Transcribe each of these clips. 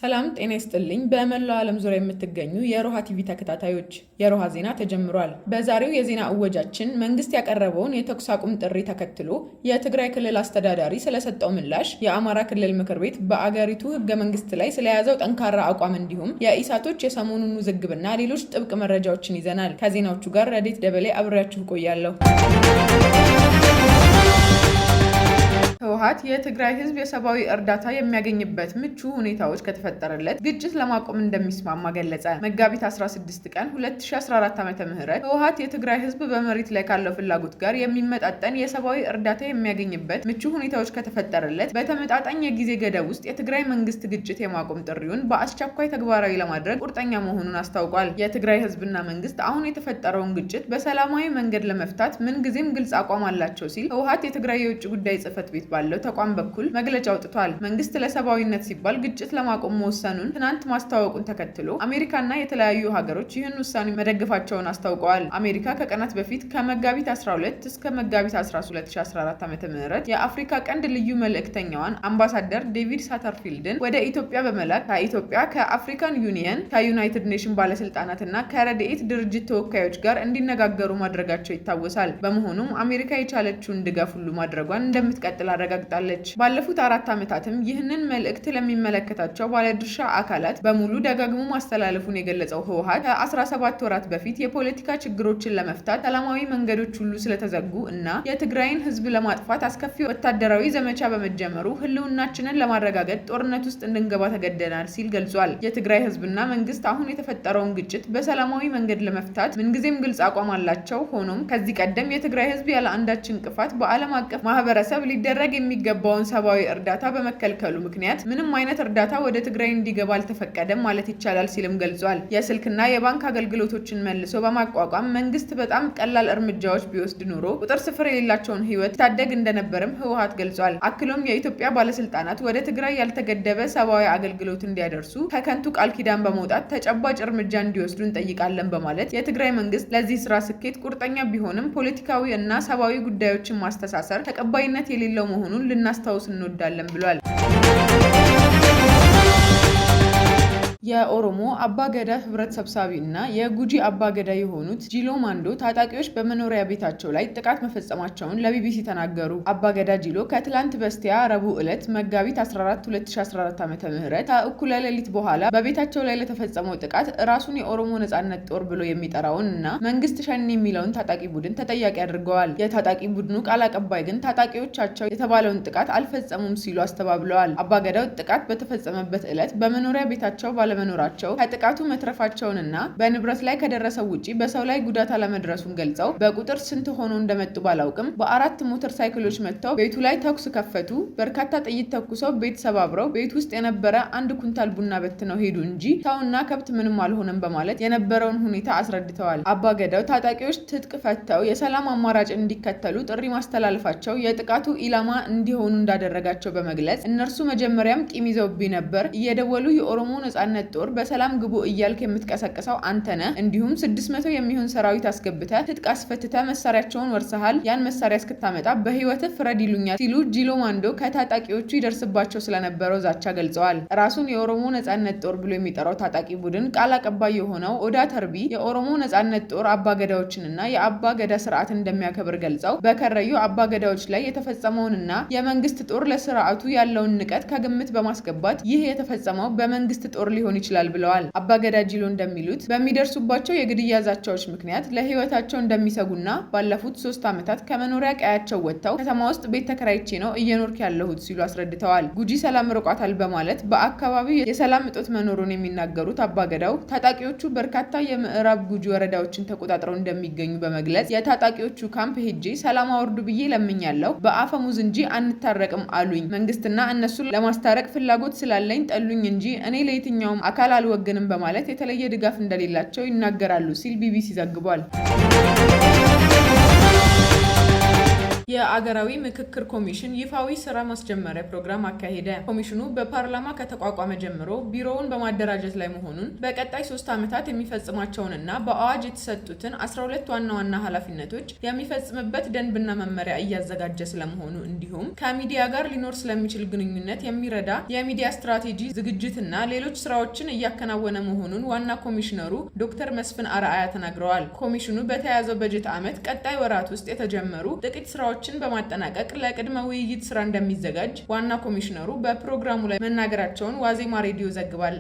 ሰላም ጤና ይስጥልኝ። በመላው ዓለም ዙሪያ የምትገኙ የሮሃ ቲቪ ተከታታዮች የሮሃ ዜና ተጀምሯል። በዛሬው የዜና እወጃችን መንግስት ያቀረበውን የተኩስ አቁም ጥሪ ተከትሎ የትግራይ ክልል አስተዳዳሪ ስለሰጠው ምላሽ፣ የአማራ ክልል ምክር ቤት በአገሪቱ ህገ መንግስት ላይ ስለያዘው ጠንካራ አቋም እንዲሁም የኢሳቶች የሰሞኑን ውዝግብና ሌሎች ጥብቅ መረጃዎችን ይዘናል። ከዜናዎቹ ጋር ረዴት ደበሌ አብሬያችሁ ቆያለሁ። ህወሓት የትግራይ ህዝብ የሰብአዊ እርዳታ የሚያገኝበት ምቹ ሁኔታዎች ከተፈጠረለት ግጭት ለማቆም እንደሚስማማ ገለጸ። መጋቢት 16 ቀን 2014 ዓ.ም ህወሓት የትግራይ ህዝብ በመሬት ላይ ካለው ፍላጎት ጋር የሚመጣጠን የሰብአዊ እርዳታ የሚያገኝበት ምቹ ሁኔታዎች ከተፈጠረለት በተመጣጣኝ የጊዜ ገደብ ውስጥ የትግራይ መንግስት ግጭት የማቆም ጥሪውን በአስቸኳይ ተግባራዊ ለማድረግ ቁርጠኛ መሆኑን አስታውቋል። የትግራይ ህዝብና መንግስት አሁን የተፈጠረውን ግጭት በሰላማዊ መንገድ ለመፍታት ምንጊዜም ግልጽ አቋም አላቸው ሲል ህወሓት የትግራይ የውጭ ጉዳይ ጽሕፈት ቤት ባለው ተቋም በኩል መግለጫ አውጥቷል። መንግስት ለሰብአዊነት ሲባል ግጭት ለማቆም መወሰኑን ትናንት ማስታወቁን ተከትሎ አሜሪካና የተለያዩ ሀገሮች ይህን ውሳኔ መደገፋቸውን አስታውቀዋል። አሜሪካ ከቀናት በፊት ከመጋቢት 12 እስከ መጋቢት 13 2014 ዓ.ም የአፍሪካ ቀንድ ልዩ መልእክተኛዋን አምባሳደር ዴቪድ ሳተርፊልድን ወደ ኢትዮጵያ በመላክ ከኢትዮጵያ፣ ከአፍሪካን ዩኒየን፣ ከዩናይትድ ኔሽን ባለስልጣናትና ከረድኤት ድርጅት ተወካዮች ጋር እንዲነጋገሩ ማድረጋቸው ይታወሳል። በመሆኑም አሜሪካ የቻለችውን ድጋፍ ሁሉ ማድረጓን እንደምትቀጥል አረጋግጣለች። ባለፉት 4 ዓመታትም ይህንን መልእክት ለሚመለከታቸው ባለድርሻ አካላት በሙሉ ደጋግሞ ማስተላለፉን የገለጸው ህወሓት ከ17 ወራት በፊት የፖለቲካ ችግሮችን ለመፍታት ሰላማዊ መንገዶች ሁሉ ስለተዘጉ እና የትግራይን ህዝብ ለማጥፋት አስከፊ ወታደራዊ ዘመቻ በመጀመሩ ህልውናችንን ለማረጋገጥ ጦርነት ውስጥ እንድንገባ ተገደናል ሲል ገልጿል። የትግራይ ህዝብና መንግስት አሁን የተፈጠረውን ግጭት በሰላማዊ መንገድ ለመፍታት ምንጊዜም ግልጽ አቋም አላቸው። ሆኖም ከዚህ ቀደም የትግራይ ህዝብ ያለ አንዳች እንቅፋት በዓለም አቀፍ ማህበረሰብ ሊደረግ የሚገባውን ሰብአዊ እርዳታ በመከልከሉ ምክንያት ምንም አይነት እርዳታ ወደ ትግራይ እንዲገባ አልተፈቀደም ማለት ይቻላል ሲልም ገልጿል። የስልክና የባንክ አገልግሎቶችን መልሶ በማቋቋም መንግስት በጣም ቀላል እርምጃዎች ቢወስድ ኖሮ ቁጥር ስፍር የሌላቸውን ህይወት ታደግ እንደነበርም ህወሓት ገልጿል። አክሎም የኢትዮጵያ ባለስልጣናት ወደ ትግራይ ያልተገደበ ሰብአዊ አገልግሎት እንዲያደርሱ ከከንቱ ቃል ኪዳን በመውጣት ተጨባጭ እርምጃ እንዲወስዱ እንጠይቃለን በማለት የትግራይ መንግስት ለዚህ ስራ ስኬት ቁርጠኛ ቢሆንም ፖለቲካዊ እና ሰብአዊ ጉዳዮችን ማስተሳሰር ተቀባይነት የሌለው መሆኑን ልናስታውስ እንወዳለን ብሏል። የኦሮሞ አባገዳ ህብረት ሰብሳቢ እና የጉጂ አባገዳ የሆኑት ጂሎ ማንዶ ታጣቂዎች በመኖሪያ ቤታቸው ላይ ጥቃት መፈጸማቸውን ለቢቢሲ ተናገሩ። አባገዳ ጂሎ ከትላንት በስቲያ ረቡዕ ዕለት መጋቢት 14 2014 ዓ.ም ከእኩለ ሌሊት በኋላ በቤታቸው ላይ ለተፈጸመው ጥቃት ራሱን የኦሮሞ ነጻነት ጦር ብሎ የሚጠራውን እና መንግስት ሸኔ የሚለውን ታጣቂ ቡድን ተጠያቂ አድርገዋል። የታጣቂ ቡድኑ ቃል አቀባይ ግን ታጣቂዎቻቸው የተባለውን ጥቃት አልፈጸሙም ሲሉ አስተባብለዋል። አባገዳው ጥቃት በተፈጸመበት ዕለት በመኖሪያ ቤታቸው ባለመኖራቸው ከጥቃቱ መትረፋቸውንና በንብረት ላይ ከደረሰው ውጪ በሰው ላይ ጉዳት አለመድረሱን ገልጸው በቁጥር ስንት ሆኖ እንደመጡ ባላውቅም በ4 ሞተር ሳይክሎች መጥተው ቤቱ ላይ ተኩስ ከፈቱ። በርካታ ጥይት ተኩሰው ቤት ሰባብረው ቤት ውስጥ የነበረ 1 ኩንታል ቡና በትነው ሄዱ እንጂ ሰውና ከብት ምንም አልሆነም በማለት የነበረውን ሁኔታ አስረድተዋል። አባገዳው ታጣቂዎች ትጥቅ ፈተው የሰላም አማራጭ እንዲከተሉ ጥሪ ማስተላለፋቸው የጥቃቱ ኢላማ እንዲሆኑ እንዳደረጋቸው በመግለጽ እነርሱ መጀመሪያም ቂም ይዘውብኝ ነበር፣ እየደወሉ የኦሮሞ ነጻነት ጦር በሰላም ግቡ እያልክ የምትቀሰቅሰው አንተ ነህ፣ እንዲሁም 600 የሚሆን ሰራዊት አስገብተህ ትጥቅ አስፈትተህ መሳሪያቸውን ወርሰሃል፣ ያን መሳሪያ እስክታመጣ በህይወትህ ፍረድ ይሉኛል ሲሉ ጂሎ ማንዶ ከታጣቂዎቹ ይደርስባቸው ስለነበረው ዛቻ ገልጸዋል። ራሱን የኦሮሞ ነጻነት ጦር ብሎ የሚጠራው ታጣቂ ቡድን ቃል አቀባይ የሆነው ኦዳ ተርቢ የኦሮሞ ነጻነት ጦር አባገዳዎችንና የአባገዳ ስርዓት እንደሚያከብር ገልጸው በከረዩ አባገዳዎች ላይ የተፈጸመውንና የመንግስት ጦር ለስርዓቱ ያለውን ንቀት ከግምት በማስገባት ይህ የተፈጸመው በመንግስት ጦር ሊሆን ይችላል ብለዋል። አባገዳ ጂሎ እንደሚሉት በሚደርሱባቸው የግድያ ዛቻዎች ምክንያት ለህይወታቸው እንደሚሰጉና ባለፉት 3 ዓመታት ከመኖሪያ ቀያቸው ወጥተው ከተማ ውስጥ ቤት ተከራይቼ ነው እየኖርኩ ያለሁት ሲሉ አስረድተዋል። ጉጂ ሰላም ርቋታል በማለት በአካባቢው የሰላም እጦት መኖሩን የሚናገሩት አባገዳው ታጣቂዎቹ በርካታ የምዕራብ ጉጂ ወረዳዎችን ተቆጣጥረው እንደሚገኙ በመግለጽ የታጣቂዎቹ ካምፕ ሄጄ ሰላም አውርዱ ብዬ ለምኛለሁ፣ በአፈሙዝ እንጂ አንታረቅም አሉኝ። መንግስትና እነሱን ለማስታረቅ ፍላጎት ስላለኝ ጠሉኝ እንጂ እኔ ለየትኛውም አካል አልወገንም በማለት የተለየ ድጋፍ እንደሌላቸው ይናገራሉ ሲል ቢቢሲ ዘግቧል። የአገራዊ ምክክር ኮሚሽን ይፋዊ ስራ ማስጀመሪያ ፕሮግራም አካሄደ። ኮሚሽኑ በፓርላማ ከተቋቋመ ጀምሮ ቢሮውን በማደራጀት ላይ መሆኑን፣ በቀጣይ 3 ዓመታት የሚፈጽማቸውንና በአዋጅ የተሰጡትን 12 ዋና ዋና ኃላፊነቶች የሚፈጽምበት ደንብና መመሪያ እያዘጋጀ ስለመሆኑ እንዲሁም ከሚዲያ ጋር ሊኖር ስለሚችል ግንኙነት የሚረዳ የሚዲያ ስትራቴጂ ዝግጅትና ሌሎች ስራዎችን እያከናወነ መሆኑን ዋና ኮሚሽነሩ ዶክተር መስፍን አርአያ ተናግረዋል። ኮሚሽኑ በተያያዘው በጀት ዓመት ቀጣይ ወራት ውስጥ የተጀመሩ ጥቂት ስራዎችን በማጠናቀቅ ለቅድመ ውይይት ስራ እንደሚዘጋጅ ዋና ኮሚሽነሩ በፕሮግራሙ ላይ መናገራቸውን ዋዜማ ሬዲዮ ዘግቧል።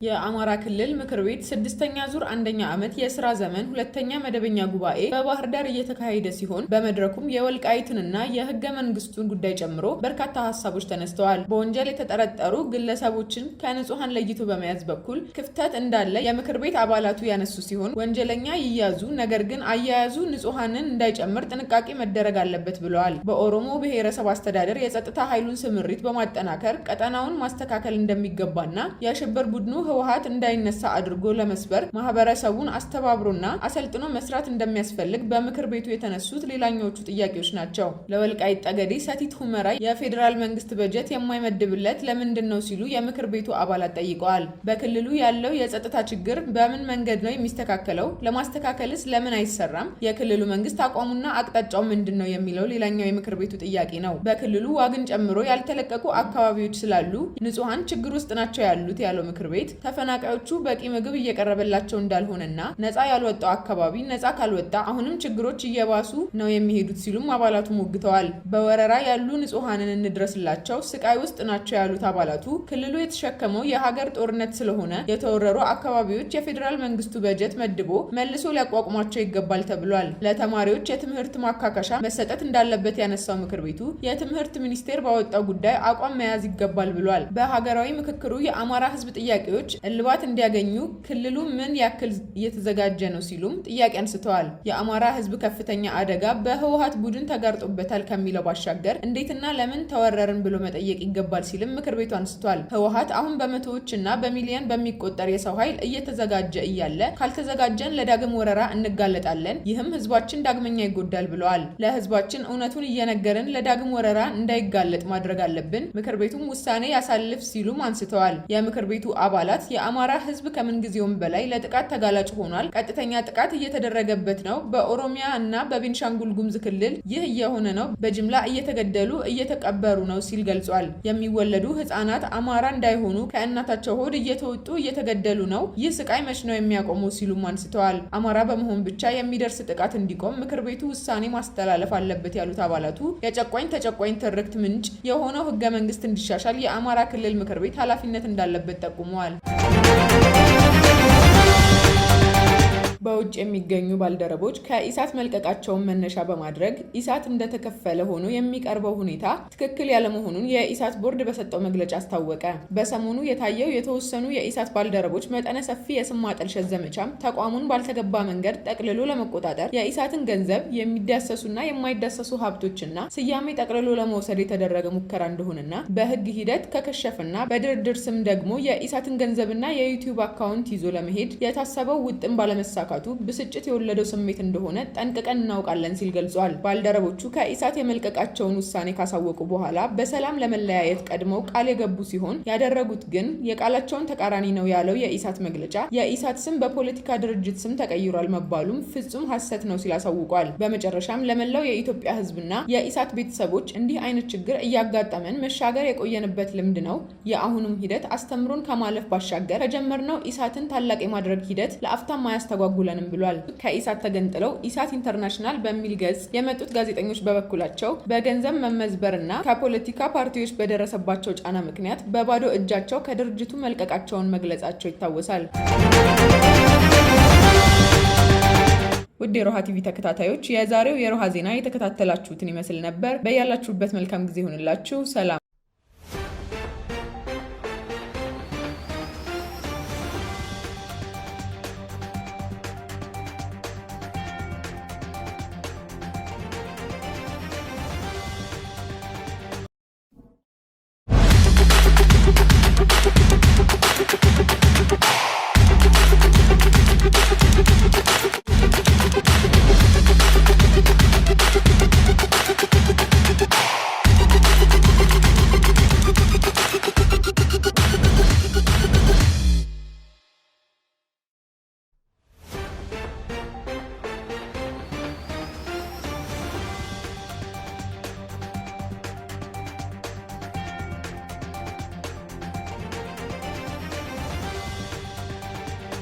የአማራ ክልል ምክር ቤት 6ኛ ዙር 1ኛ ዓመት የስራ ዘመን 2ኛ መደበኛ ጉባኤ በባህር ዳር እየተካሄደ ሲሆን በመድረኩም የወልቃይትንና የህገ መንግስቱን ጉዳይ ጨምሮ በርካታ ሀሳቦች ተነስተዋል። በወንጀል የተጠረጠሩ ግለሰቦችን ከንጹሃን ለይቶ በመያዝ በኩል ክፍተት እንዳለ የምክር ቤት አባላቱ ያነሱ ሲሆን ወንጀለኛ ይያዙ፣ ነገር ግን አያያዙ ንጹሃንን እንዳይጨምር ጥንቃቄ መደረግ አለበት ብለዋል። በኦሮሞ ብሔረሰብ አስተዳደር የጸጥታ ኃይሉን ስምሪት በማጠናከር ቀጠናውን ማስተካከል እንደሚገባና የሽብር ቡድኑ ህወሓት እንዳይነሳ አድርጎ ለመስበር ማህበረሰቡን አስተባብሮና አሰልጥኖ መስራት እንደሚያስፈልግ በምክር ቤቱ የተነሱት ሌላኛዎቹ ጥያቄዎች ናቸው። ለወልቃይት ጠገዴ ሰቲት ሁመራ የፌዴራል መንግስት በጀት የማይመድብለት ለምንድን ነው ሲሉ የምክር ቤቱ አባላት ጠይቀዋል። በክልሉ ያለው የጸጥታ ችግር በምን መንገድ ነው የሚስተካከለው? ለማስተካከልስ ለምን አይሰራም? የክልሉ መንግስት አቋሙና አቅጣጫው ምንድን ነው የሚለው ሌላኛው የምክር ቤቱ ጥያቄ ነው። በክልሉ ዋግን ጨምሮ ያልተለቀቁ አካባቢዎች ስላሉ ንጹሃን ችግር ውስጥ ናቸው ያሉት ያለው ምክር ቤት ተፈናቃዮቹ በቂ ምግብ እየቀረበላቸው እንዳልሆነና ነፃ ያልወጣው አካባቢ ነፃ ካልወጣ አሁንም ችግሮች እየባሱ ነው የሚሄዱት ሲሉም አባላቱ ሞግተዋል። በወረራ ያሉ ንጹሃንን እንድረስላቸው ስቃይ ውስጥ ናቸው ያሉት አባላቱ ክልሉ የተሸከመው የሀገር ጦርነት ስለሆነ የተወረሩ አካባቢዎች የፌዴራል መንግስቱ በጀት መድቦ መልሶ ሊያቋቁሟቸው ይገባል ተብሏል። ለተማሪዎች የትምህርት ማካካሻ መሰጠት እንዳለበት ያነሳው ምክር ቤቱ የትምህርት ሚኒስቴር ባወጣው ጉዳይ አቋም መያዝ ይገባል ብሏል። በሀገራዊ ምክክሩ የአማራ ህዝብ ጥያቄዎች እልባት እንዲያገኙ ክልሉ ምን ያክል እየተዘጋጀ ነው ሲሉም ጥያቄ አንስተዋል። የአማራ ህዝብ ከፍተኛ አደጋ በህወሓት ቡድን ተጋርጦበታል ከሚለው ባሻገር እንዴትና ለምን ተወረርን ብሎ መጠየቅ ይገባል ሲልም ምክር ቤቱ አንስቷል። ህወሓት አሁን በመቶዎችና በሚሊዮን በሚቆጠር የሰው ኃይል እየተዘጋጀ እያለ ካልተዘጋጀን ለዳግም ወረራ እንጋለጣለን፣ ይህም ህዝባችን ዳግመኛ ይጎዳል ብለዋል። ለህዝባችን እውነቱን እየነገርን ለዳግም ወረራ እንዳይጋለጥ ማድረግ አለብን፣ ምክር ቤቱም ውሳኔ ያሳልፍ ሲሉም አንስተዋል። የምክር ቤቱ አባላት የአማራ ህዝብ ከምንጊዜውም በላይ ለጥቃት ተጋላጭ ሆኗል። ቀጥተኛ ጥቃት እየተደረገበት ነው። በኦሮሚያ እና በቤንሻንጉል ጉሙዝ ክልል ይህ እየሆነ ነው። በጅምላ እየተገደሉ እየተቀበሩ ነው ሲል ገልጿል። የሚወለዱ ህፃናት አማራ እንዳይሆኑ ከእናታቸው ሆድ እየተወጡ እየተገደሉ ነው። ይህ ስቃይ መች ነው የሚያቆመው ሲሉም አንስተዋል። አማራ በመሆን ብቻ የሚደርስ ጥቃት እንዲቆም ምክር ቤቱ ውሳኔ ማስተላለፍ አለበት ያሉት አባላቱ የጨቋኝ ተጨቋኝ ትርክት ምንጭ የሆነው ህገ መንግስት እንዲሻሻል የአማራ ክልል ምክር ቤት ኃላፊነት እንዳለበት ጠቁመዋል። በውጭ የሚገኙ ባልደረቦች ከኢሳት መልቀቃቸውን መነሻ በማድረግ ኢሳት እንደተከፈለ ሆኖ የሚቀርበው ሁኔታ ትክክል ያለመሆኑን የኢሳት ቦርድ በሰጠው መግለጫ አስታወቀ። በሰሞኑ የታየው የተወሰኑ የኢሳት ባልደረቦች መጠነ ሰፊ የስም ማጠልሸት ዘመቻም ተቋሙን ባልተገባ መንገድ ጠቅልሎ ለመቆጣጠር የኢሳትን ገንዘብ፣ የሚዳሰሱና የማይዳሰሱ ሀብቶችና ስያሜ ጠቅልሎ ለመውሰድ የተደረገ ሙከራ እንደሆነና በህግ ሂደት ከከሸፈና በድርድር ስም ደግሞ የኢሳትን ገንዘብና የዩቲዩብ አካውንት ይዞ ለመሄድ የታሰበው ውጥን ባለመሳካቱ ብስጭት የወለደው ስሜት እንደሆነ ጠንቅቀን እናውቃለን ሲል ገልጿል። ባልደረቦቹ ከኢሳት የመልቀቃቸውን ውሳኔ ካሳወቁ በኋላ በሰላም ለመለያየት ቀድመው ቃል የገቡ ሲሆን ያደረጉት ግን የቃላቸውን ተቃራኒ ነው ያለው የኢሳት መግለጫ የኢሳት ስም በፖለቲካ ድርጅት ስም ተቀይሯል መባሉም ፍጹም ሐሰት ነው ሲል አሳውቋል። በመጨረሻም ለመላው የኢትዮጵያ ህዝብና የኢሳት ቤተሰቦች እንዲህ አይነት ችግር እያጋጠመን መሻገር የቆየንበት ልምድ ነው። የአሁኑም ሂደት አስተምሮን ከማለፍ ባሻገር ከጀመርነው ኢሳትን ታላቅ የማድረግ ሂደት ለአፍታም ማያስተጓጉለንም ብሏል። ከኢሳት ተገንጥለው ኢሳት ኢንተርናሽናል በሚል ገጽ የመጡት ጋዜጠኞች በበኩላቸው በገንዘብ መመዝበርና ከፖለቲካ ፓርቲዎች በደረሰባቸው ጫና ምክንያት በባዶ እጃቸው ከድርጅቱ መልቀቃቸውን መግለጻቸው ይታወሳል። ውድ የሮሃ ቲቪ ተከታታዮች የዛሬው የሮሃ ዜና የተከታተላችሁትን ይመስል ነበር። በያላችሁበት መልካም ጊዜ ይሁንላችሁ። ሰላም።